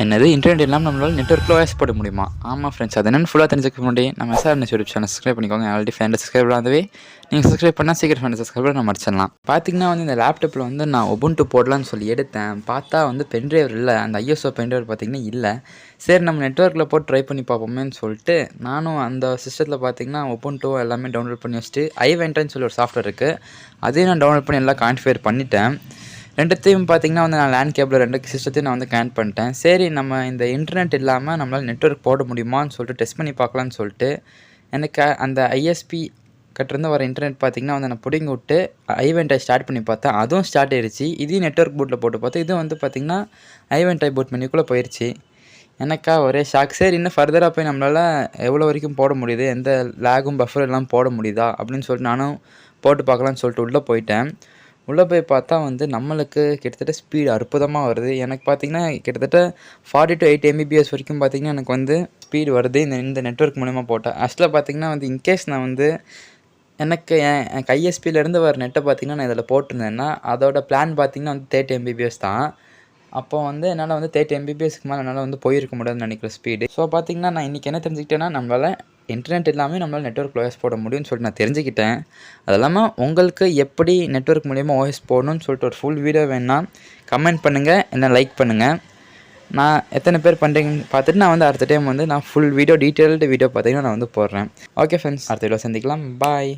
என்னது இன்டர்நெட் இல்லாமல் நம்மளால் நெட்ஒர்க்கில் வாய்ஸ் போட முடியுமா? ஆமாம் ஃப்ரெண்ட்ஸ், அது என்னென்னு ஃபுல்லாக தெரிஞ்சுக்க முன்னாடி நம்ம எஸ்ஆர்என்எஸ் யூடியூப் சேனல் சப்ஸ்கிரைப் பண்ணிக்கோங்க. ஆல்ரெடி 500 சப்ஸ்கிரைபர் ஆகவே நீங்கள் சப்ஸ்கிரைப் பண்ணால் சீக்கிரம் 500 சப்ஸ்கிரைபர் நம்ம அடிச்சிடலாம். பார்த்தீங்கன்னா வந்து இந்த லேப்டாப்பில் வந்து நான் உபுண்டு போடலான்னு சொல்லி எடுத்தேன். பார்த்தா வந்து பென்ட்ரைவர் இல்லை, அந்த ஐஎஸ்ஓ பென்ட்ரைவர் பார்த்தீங்கன்னா இல்லை. சரி நம்ம நெட்ஒர்க்கில் போட்டு ட்ரை பண்ணி பார்ப்போமேன்னு சொல்லிட்டு நானும் அந்த சிஸ்டத்தில் பார்த்தீங்கன்னா உபுண்டு எல்லாமே டவுன்லோட் பண்ணி வச்சுட்டு ஐவென்ட்னு சொல்லி ஒரு சாஃப்ட்வேர் இருக்குது, அதையும் நான் டவுன்லோட் பண்ணி எல்லாம் கான்ஃபிகர் பண்ணிட்டேன். ரெண்டுத்தையும் பார்த்தீங்கன்னா வந்து நான் லேண்ட் கேபிள் 2 சிஸ்டத்தையும் நான் வந்து கனெக்ட் பண்ணிட்டேன். சரி நம்ம இந்த இன்டர்நெட் இல்லாமல் நம்மளால் நெட்ஒர்க் போட முடியுமான்னு சொல்லிட்டு டெஸ்ட் பண்ணி பார்க்கலான்னு சொல்லிட்டு எனக்கு அந்த ஐஎஸ்பி கிட்டேருந்து வர இன்டர்நெட் பார்த்தீங்கன்னா வந்து நான் பிடிங்கி விட்டு ஐவென்ட்டை ஸ்டார்ட் பண்ணி பார்த்தேன். அதுவும் ஸ்டார்ட் ஆயிடுச்சு. இதையும் நெட்ஒர்க் பூட்டில் போட்டு பார்த்தேன். இதுவும் வந்து பார்த்திங்கன்னா ஐவென்ட்டை பூட் மெனுக்குள்ளே போயிடுச்சு. எனக்கா ஒரே ஷாக். சரி இன்னும் ஃபர்தராக போய் நம்மளால் எவ்வளோ வரைக்கும் போட முடியுது, எந்த லேகும் பஃபர் எல்லாம் போட முடியுதா அப்படின்னு சொல்லிட்டு நானும் போட்டு பார்க்கலான்னு சொல்லிட்டு உள்ளே போயிட்டேன். உள்ளே போய் பார்த்தா வந்து நம்மளுக்கு கிட்டத்தட்ட ஸ்பீடு அற்புதமாக வருது. எனக்கு பார்த்தீங்கன்னா கிட்டத்தட்ட 40 to 8 mbps வரைக்கும் பார்த்தீங்கன்னா எனக்கு வந்து ஸ்பீடு வருது இந்த நெட்ஒர்க் மூலிமா போட்டேன். ஆக்சுவலாக பார்த்தீங்கன்னா வந்து இன்கேஸ் நான் வந்து எனக்கு என் ஐஎஸ்பியிலேருந்து வர நெட்டை பார்த்தீங்கன்னா நான் இதில் போட்டிருந்தேன்னா அதோட பிளான் பார்த்தீங்கன்னா வந்து 30 mbps தான். அப்போ வந்து என்னால் வந்து 30 mbpsக்கு மேலே என்னால் வந்து போயிருக்க முடியாதுன்னு நினைக்கிற ஸ்பீடு. ஸோ பார்த்தீங்கன்னா நான் இன்றைக்கி என்ன தெரிஞ்சுக்கிட்டேன்னா நம்மளால் இன்டர்நெட் இல்லாமல் நம்மளால் நெட்ஒர்க் ஓஎஸ் போட முடியும்னு சொல்லிட்டு நான் தெரிஞ்சுக்கிட்டேன். அது இல்லாமல் உங்களுக்கு எப்படி நெட்ஒர்க் மூலிமா ஓஎஸ் போடணும்னு சொல்லிட்டு ஒரு ஃபுல் வீடியோ வேணுன்னா கமெண்ட் பண்ணுங்கள், என்ன லைக் பண்ணுங்கள். நான் எத்தனை பேர் பண்ணுறீங்கன்னு பார்த்துட்டு நான் வந்து அடுத்த டைம் வந்து நான் ஃபுல் வீடியோ டீட்டெயில்டு வீடியோ பார்த்தீங்கன்னா நான் வந்து போடுறேன். ஓகே ஃப்ரெண்ட்ஸ், அடுத்த வீடியோ சந்திக்கலாம். பாய்.